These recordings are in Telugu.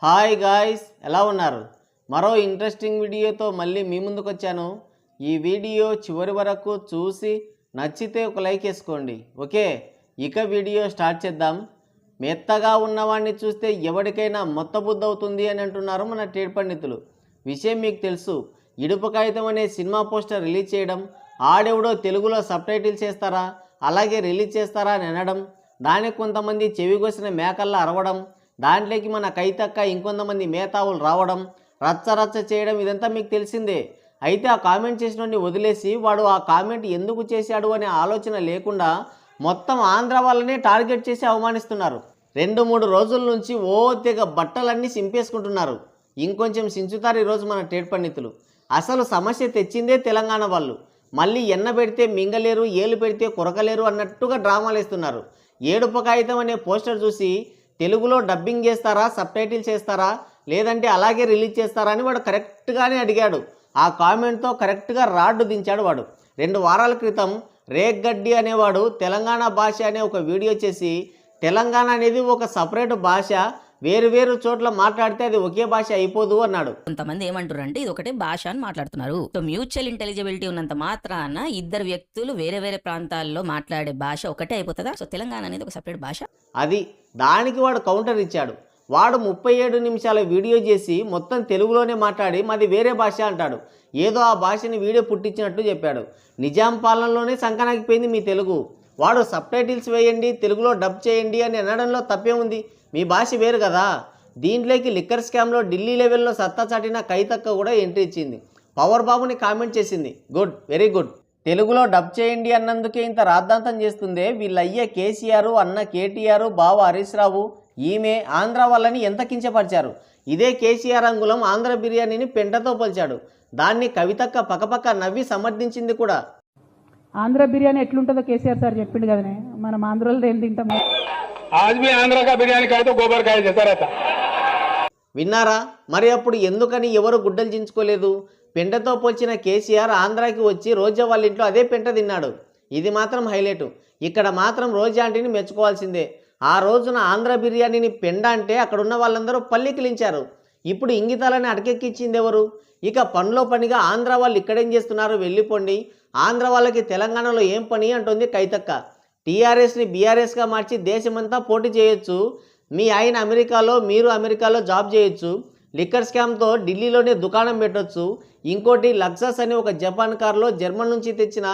హాయ్ గాయ్స్, ఎలా ఉన్నారు? మరో ఇంట్రెస్టింగ్ వీడియోతో మళ్ళీ మీ ముందుకు వచ్చాను. ఈ వీడియో చివరి వరకు చూసి నచ్చితే ఒక లైక్ వేసుకోండి. ఓకే, ఇక వీడియో స్టార్ట్ చేద్దాం. మెత్తగా ఉన్నవాడిని చూస్తే ఎవరికైనా మొత్తబుద్ధి అవుతుంది అని అంటున్నారు మన ట్రేడ్ పండితులు. విషయం మీకు తెలుసు, ఇడుపు కాగితం అనే సినిమా పోస్టర్ రిలీజ్ చేయడం, ఆడెవడో తెలుగులో సబ్ టైటిల్స్ చేస్తారా, అలాగే రిలీజ్ చేస్తారా అని అనడం, దానికి కొంతమంది చెవిగోసిన మేకల్లా అరవడం, దాంట్లోకి మన కైతక్క ఇంకొంతమంది మేతావులు రావడం, రచ్చ చేయడం, ఇదంతా మీకు తెలిసిందే. అయితే ఆ కామెంట్ చేసినోడిని వదిలేసి వాడు ఆ కామెంట్ ఎందుకు చేశాడు అనే ఆలోచన లేకుండా మొత్తం ఆంధ్ర వాళ్ళనే టార్గెట్ చేసి అవమానిస్తున్నారు. 2-3 రోజుల నుంచి ఓ తెగ బట్టలన్నీ సింపేసుకుంటున్నారు. ఇంకొంచెం సించుతారు ఈరోజు మన ట్రేడ్ పండితులు. అసలు సమస్య తెచ్చిందే తెలంగాణ వాళ్ళు. మళ్ళీ ఎన్న పెడితే మింగలేరు, ఏలు పెడితే కొరకలేరు అన్నట్టుగా డ్రామాలు వేస్తున్నారు. ఏడుపు కాగితం అనే పోస్టర్ చూసి తెలుగులో డబ్బింగ్ చేస్తారా, సబ్ టైటిల్స్ చేస్తారా, లేదంటే అలాగే రిలీజ్ చేస్తారా అని వాడు కరెక్ట్గానే అడిగాడు. ఆ కామెంట్తో కరెక్ట్గా రాడ్డు దించాడు వాడు. 2 వారాల క్రితం రేగ్గడ్డి అనేవాడు తెలంగాణ భాష అనే ఒక వీడియో చేసి, తెలంగాణ అనేది ఒక సపరేట్ భాష, వేరు చోట్ల మాట్లాడితే అది ఒకే భాష అయిపోదు అన్నాడు. కొంతమంది ఏమంటారు అంటే ఇది ఒకటే భాష అని మాట్లాడుతున్నారు. సో మ్యూచువల్ ఇంటెలిజిబిలిటీ ఉన్నంత మాత్రాన ఇద్దరు వ్యక్తులు వేరే ప్రాంతాల్లో మాట్లాడే భాష ఒకటే అయిపోతుందా? సో తెలంగాణ అనేది ఒక సపరేట్ భాష. అది దానికి వాడు కౌంటర్ ఇచ్చాడు. వాడు 37 నిమిషాల వీడియో చేసి మొత్తం తెలుగులోనే మాట్లాడి మాది వేరే భాష అంటాడు. ఏదో ఆ భాషని వీడియో పుట్టించినట్టు చెప్పాడు. నిజాం పాలనలోనే సంకనాగిపోయింది మీ తెలుగు. వాడు సబ్ టైటిల్స్ వేయండి, తెలుగులో డబ్ చేయండి అని అనడంలో తప్పే ఉంది. మీ భాష వేరు కదా. దీంట్లోకి లిక్కర్ స్కామ్లో ఢిల్లీ లెవెల్లో సత్తా చాటిన కైతక్క కూడా ఎంట్రీ ఇచ్చింది. పవర్ బాబుని కామెంట్ చేసింది. Good, very good. తెలుగులో డబ్ చేయండి అన్నందుకే ఇంత రాద్ధాంతం చేస్తుందే వీళ్ళయ్య కేసీఆర్, అన్న కేటీఆర్, బావ హరీష్ రావు, ఈమె ఆంధ్ర వాళ్ళని ఎంత కించపరిచారు. ఇదే కేసీఆర్ అంగుళం ఆంధ్ర బిర్యానీని పెంటతో పోల్చాడు. దాన్ని కవితక్క పక్కపక్క నవ్వి సమర్థించింది కూడా. ఆంధ్ర బిర్యానీ ఎట్లుంటుందో కేసీఆర్ సార్ చెప్పిండు కదనే, మనం ఆంధ్రలో ఏం తింటాం. విన్నారా? మరి అప్పుడు ఎందుకని ఎవరు గుడ్డలు చించుకోలేదు? పెంటతో పోల్చిన కేసీఆర్ ఆంధ్రాకి వచ్చి రోజా వాళ్ళ ఇంట్లో అదే పెంట తిన్నాడు. ఇది మాత్రం హైలైట్. ఇక్కడ మాత్రం రోజా ఆంటీని మెచ్చుకోవాల్సిందే. ఆ రోజున ఆంధ్ర బిర్యానీని పెండ అంటే అక్కడున్న వాళ్ళందరూ పల్లికిలించారు. ఇప్పుడు ఇంగితాలని అటకెక్కించింది ఎవరు? ఇక పనిలో పనిగా ఆంధ్ర వాళ్ళు ఇక్కడేం చేస్తున్నారు, వెళ్ళిపోండి, ఆంధ్ర వాళ్ళకి తెలంగాణలో ఏం పని అంటుంది కైతక్క. టీఆర్ఎస్ని బీఆర్ఎస్గా మార్చి దేశమంతా పోటీ చేయొచ్చు. మీ ఆయన అమెరికాలో, మీరు అమెరికాలో జాబ్ చేయొచ్చు. లిక్కర్ స్కామ్తో ఢిల్లీలోనే దుకాణం పెట్టొచ్చు. ఇంకోటి లక్సస్ అనే ఒక జపాన్ కార్లో జర్మన్ నుంచి తెచ్చిన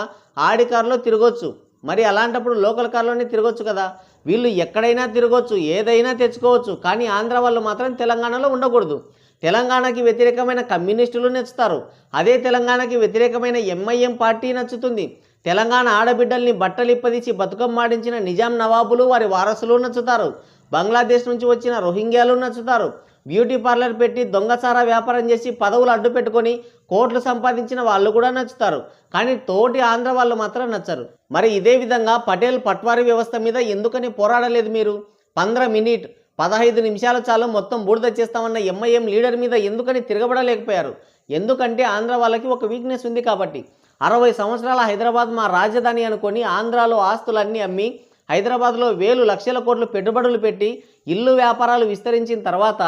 ఆడి కార్లో తిరగొచ్చు. మరి అలాంటప్పుడు లోకల్ కార్లోనే తిరగొచ్చు కదా. వీళ్ళు ఎక్కడైనా తిరగొచ్చు, ఏదైనా తెచ్చుకోవచ్చు. కానీ ఆంధ్ర వాళ్ళు మాత్రం తెలంగాణలో ఉండకూడదు. తెలంగాణకి వ్యతిరేకమైన కమ్యూనిస్టులు నచ్చుతారు. అదే తెలంగాణకి వ్యతిరేకమైన ఎంఐఎం పార్టీ నచ్చుతుంది. తెలంగాణ ఆడబిడ్డల్ని బట్టలిప్పదీసి బతుకమ్మాడించిన నిజాం నవాబులు, వారి వారసులు నచ్చుతారు. బంగ్లాదేశ్ నుంచి వచ్చిన రోహింగ్యాలు నచ్చుతారు. బ్యూటీ పార్లర్ పెట్టి దొంగసారా వ్యాపారం చేసి పదవులు అడ్డు పెట్టుకొని కోట్లు సంపాదించిన వాళ్ళు కూడా నచ్చుతారు. కానీ తోటి ఆంధ్ర వాళ్ళు మాత్రం నచ్చరు. మరి ఇదే విధంగా పటేల్ పట్వారీ వ్యవస్థ మీద ఎందుకని పోరాడలేదు మీరు? 15 నిమిషాలు చాలు మొత్తం బూడిద చేస్తామన్న ఎంఐఎం లీడర్ మీద ఎందుకని తిరగబడలేకపోయారు? ఎందుకంటే ఆంధ్ర వాళ్ళకి ఒక వీక్నెస్ ఉంది కాబట్టి. 60 సంవత్సరాల హైదరాబాద్ మా రాజధాని అనుకొని ఆంధ్రాలో ఆస్తులన్నీ అమ్మి హైదరాబాద్లో వేలు లక్షల కోట్లు పెట్టుబడులు పెట్టి ఇల్లు వ్యాపారాలు విస్తరించిన తర్వాత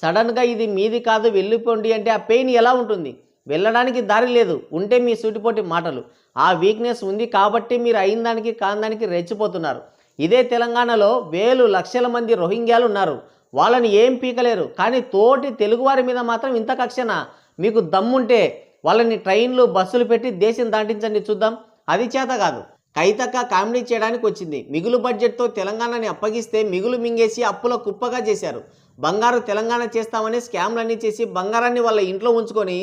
సడన్గా ఇది మీది కాదు వెళ్ళిపోండి అంటే ఆ పెయిన్ ఎలా ఉంటుంది? వెళ్ళడానికి దారి లేదు. ఉంటే మీ సూటిపోటి మాటలు. ఆ వీక్నెస్ ఉంది కాబట్టి మీరు అయిన దానికి కాందానికి రెచ్చిపోతున్నారు. ఇదే తెలంగాణలో వేలు లక్షల మంది రోహింగ్యాలు ఉన్నారు. వాళ్ళని ఏం పీకలేరు. కానీ తోటి తెలుగువారి మీద మాత్రం ఇంత కక్షనా? మీకు దమ్ముంటే వాళ్ళని ట్రైన్లు, బస్సులు పెట్టి దేశం దాటించండి చూద్దాం. అది చేత కాదు. కైతక్క కామెడీ చేయడానికి వచ్చింది. మిగులు బడ్జెట్తో తెలంగాణని అప్పగిస్తే మిగులు మింగేసి అప్పుల కుప్పగా చేశారు. బంగారు తెలంగాణ చేస్తామని స్కామ్లన్నీ చేసి బంగారాన్ని వాళ్ళ ఇంట్లో ఉంచుకొని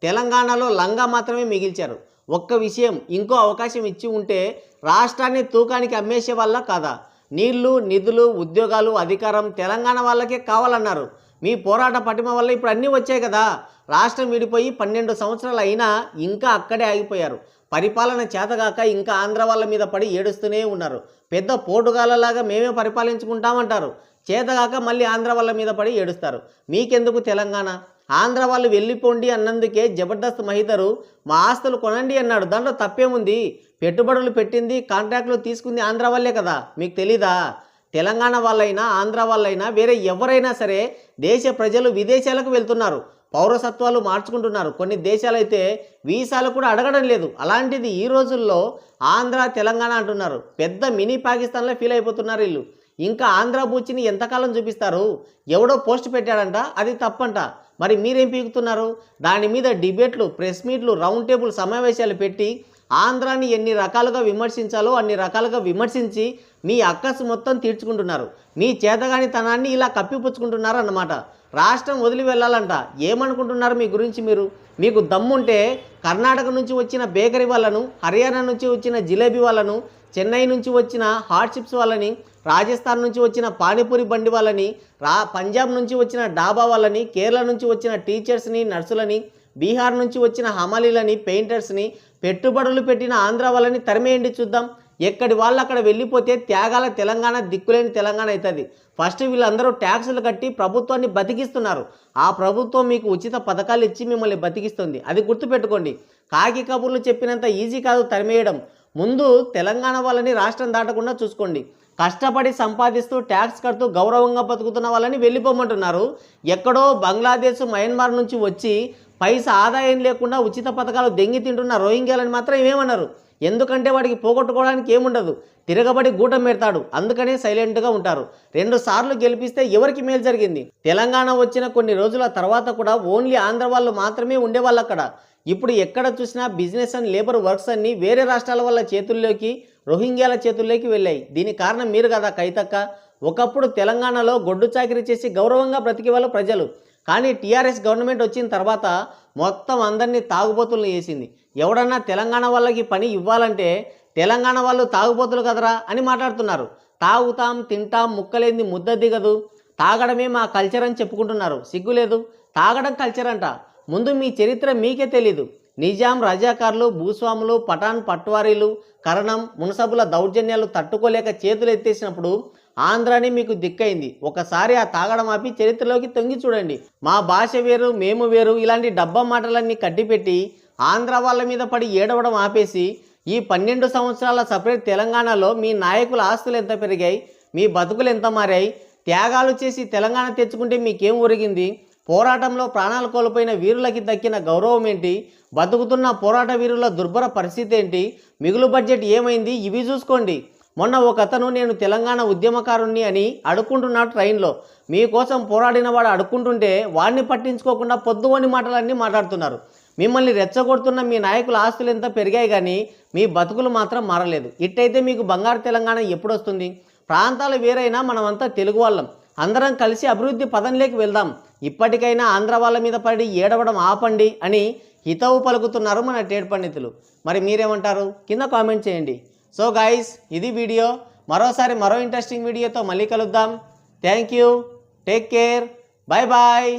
తెలంగాణలో లంగా మాత్రమే మిగిల్చారు. ఒక్క విషయం, ఇంకో అవకాశం ఇచ్చి ఉంటే రాష్ట్రాన్ని తూకానికి అమ్మేసే వల్ల కాదా? నీళ్లు, నిధులు, ఉద్యోగాలు, అధికారం తెలంగాణ వాళ్ళకే కావాలన్నారు. మీ పోరాట పటిమ వల్ల ఇప్పుడు అన్నీ వచ్చాయి కదా. రాష్ట్రం విడిపోయి 12 సంవత్సరాలు అయినా ఇంకా అక్కడే ఆగిపోయారు. పరిపాలన చేతగాక ఇంకా ఆంధ్ర వాళ్ళ మీద పడి ఏడుస్తూనే ఉన్నారు. పెద్ద పోటుగాలలాగా మేమే పరిపాలించుకుంటామంటారు. చేతగాక మళ్ళీ ఆంధ్ర వాళ్ళ మీద పడి ఏడుస్తారు. మీకెందుకు తెలంగాణ? ఆంధ్ర వాళ్ళు వెళ్ళిపోండి అన్నందుకే జబర్దస్త్ మహిదరు మా ఆస్తులు కొనండి అన్నాడు. దాంట్లో తప్పేముంది? పెట్టుబడులు పెట్టింది, కాంట్రాక్టులు తీసుకుంది ఆంధ్ర వాళ్ళే కదా. మీకు తెలీదా? తెలంగాణ వాళ్ళైనా ఆంధ్ర వాళ్ళైనా వేరే ఎవరైనా సరే దేశ ప్రజలు విదేశాలకు వెళ్తున్నారు, పౌరసత్వాలు మార్చుకుంటున్నారు. కొన్ని దేశాలైతే వీసాలు కూడా అడగడం లేదు. అలాంటిది ఈ రోజుల్లో ఆంధ్ర తెలంగాణ అంటున్నారు. పెద్ద మినీ పాకిస్తాన్లో ఫీల్ అయిపోతున్నారు వీళ్ళు. ఇంకా ఆంధ్ర బూచిని ఎంతకాలం చూపిస్తారు? ఎవడో పోస్ట్ పెట్టాడంట, అది తప్పంట. మరి మీరేం పీకుతున్నారు? దాని మీద డిబేట్లు, ప్రెస్ మీట్లు, రౌండ్ టేబుల్ సమావేశాలు పెట్టి ఆంధ్రాని ఎన్ని రకాలుగా విమర్శించాలో అన్ని రకాలుగా విమర్శించి మీ అక్కసు మొత్తం తీర్చుకుంటున్నారు. మీ చేతగానితనాన్ని ఇలా కప్పిపుచ్చుకుంటున్నారు అన్నమాట. రాష్ట్రం వదిలి వెళ్ళాలంట. ఏమనుకుంటున్నారు మీ గురించి మీరు? మీకు దమ్ముంటే కర్ణాటక నుంచి వచ్చిన బేకరీ వాళ్ళను, హర్యానా నుంచి వచ్చిన జిలేబీ వాళ్ళను, చెన్నై నుంచి వచ్చిన హాట్ చిప్స్ వాళ్ళని, రాజస్థాన్ నుంచి వచ్చిన పానీపూరి బండి వాళ్ళని, పంజాబ్ నుంచి వచ్చిన డాబా వాళ్ళని, కేరళ నుంచి వచ్చిన టీచర్స్ని, నర్సులని, బీహార్ నుంచి వచ్చిన హమాలీలని, పెయింటర్స్ని, పెట్టుబడులు పెట్టిన ఆంధ్ర వాళ్ళని తరిమేయండి చూద్దాం. ఎక్కడి వాళ్ళు అక్కడ వెళ్ళిపోతే త్యాగాల తెలంగాణ, దిక్కులేని తెలంగాణ అవుతుంది. ఫస్ట్ వీళ్ళందరూ ట్యాక్సులు కట్టి ప్రభుత్వాన్ని బతికిస్తున్నారు. ఆ ప్రభుత్వం మీకు ఉచిత పథకాలు ఇచ్చి మిమ్మల్ని బతికిస్తుంది. అది గుర్తుపెట్టుకోండి. కాకి కబుర్లు చెప్పినంత ఈజీ కాదు తరిమేయడం. ముందు తెలంగాణ వాళ్ళని రాష్ట్రం దాటకుండా చూసుకోండి. కష్టపడి సంపాదిస్తూ ట్యాక్స్ కడుతూ గౌరవంగా బతుకుతున్న వాళ్ళని వెళ్ళిపోమంటున్నారు. ఎక్కడో బంగ్లాదేశ్, మయన్మార్ నుంచి వచ్చి పైసా ఆదాయం లేకుండా ఉచిత పథకాలు దెంగి తింటున్న రోహింగ్యాలని మాత్రం ఏమన్నారు? ఎందుకంటే వాడికి పోగొట్టుకోవడానికి ఏముండదు, తిరగబడి గూటం పెడతాడు. అందుకనే సైలెంట్గా ఉంటారు. 2 సార్లు గెలిపిస్తే ఎవరికి మేలు జరిగింది? తెలంగాణ వచ్చిన కొన్ని రోజుల తర్వాత కూడా ఓన్లీ ఆంధ్ర వాళ్ళు మాత్రమే ఉండేవాళ్ళు అక్కడ. ఇప్పుడు ఎక్కడ చూసినా బిజినెస్ అండ్ లేబర్ వర్క్స్ అన్నీ వేరే రాష్ట్రాల వాళ్ళ చేతుల్లోకి, రోహింగ్యాల చేతుల్లోకి వెళ్ళాయి. దీనికి కారణం మీరు కదా కైతక్క. ఒకప్పుడు తెలంగాణలో గొడ్డు చాకిరీ చేసి గౌరవంగా బ్రతికే వాళ్ళు ప్రజలు. కానీ టీఆర్ఎస్ గవర్నమెంట్ వచ్చిన తర్వాత మొత్తం అందరినీ తాగుబోతులను చేసింది. ఎవడన్నా తెలంగాణ వాళ్ళకి పని ఇవ్వాలంటే తెలంగాణ వాళ్ళు తాగుబోతులు కదరా అని మాట్లాడుతున్నారు. తాగుతాం, తింటాం, ముక్కలేంది ముద్ద దిగదు, తాగడమే మా కల్చర్ అని చెప్పుకుంటున్నారు. సిగ్గులేదు? తాగడం కల్చర్ అంట. ముందు మీ చరిత్ర మీకే తెలీదు. నిజాం, రజాకార్లు, భూస్వాములు, పఠాన్, పట్వారీలు, కరణం, మున్సబుల దౌర్జన్యాలు తట్టుకోలేక చేతులు ఎత్తేసినప్పుడు ఆంధ్రాని మీకు దిక్కైంది. ఒకసారి ఆ తాగడం ఆపి చరిత్రలోకి తొంగి చూడండి. మా భాష వేరు, మేము వేరు, ఇలాంటి డబ్బా మాటలన్నీ కట్టిపెట్టి ఆంధ్ర వాళ్ళ మీద పడి ఏడవడం ఆపేసి ఈ 12 సంవత్సరాల సపరేట్ తెలంగాణలో మీ నాయకుల ఆస్తులు ఎంత పెరిగాయి, మీ బతుకులు ఎంత మారాయి? త్యాగాలు చేసి తెలంగాణ తెచ్చుకుంటే మీకేం ఒరిగింది? పోరాటంలో ప్రాణాలు కోల్పోయిన వీరులకి దక్కిన గౌరవం ఏంటి? బతుకుతున్న పోరాట వీరుల దుర్భర పరిస్థితి ఏంటి? మిగులు బడ్జెట్ ఏమైంది? ఇవి చూసుకోండి. మొన్న ఒక అతను నేను తెలంగాణ ఉద్యమకారుణ్ణి అని అడుక్కుంటున్నాడు ట్రైన్లో. మీకోసం పోరాడిన వాడు అడుక్కుంటుంటే వాడిని పట్టించుకోకుండా పొద్దువని మాటలన్నీ మాట్లాడుతున్నారు. మిమ్మల్ని రెచ్చగొడుతున్న మీ నాయకుల ఆస్తులు ఎంత పెరిగాయి కానీ మీ బతుకులు మాత్రం మారలేదు. ఇట్టయితే మీకు బంగారు తెలంగాణ ఎప్పుడు వస్తుంది? ప్రాంతాలు వేరైనా మనమంతా తెలుగు వాళ్ళం. అందరం కలిసి అభివృద్ధి పదంలోకి వెళ్దాం. ఇప్పటికైనా ఆంధ్ర వాళ్ళ మీద పడి ఏడవడం ఆపండి అని హితవు పలుకుతున్నారు మన టేడ్ పండితులు. మరి మీరేమంటారు? కింద కామెంట్ చేయండి. సో గైస్, ఇది వీడియో. మరోసారి మరో ఇంట్రెస్టింగ్ వీడియోతో మళ్ళీ కలుద్దాం. Thank you, take care, bye bye.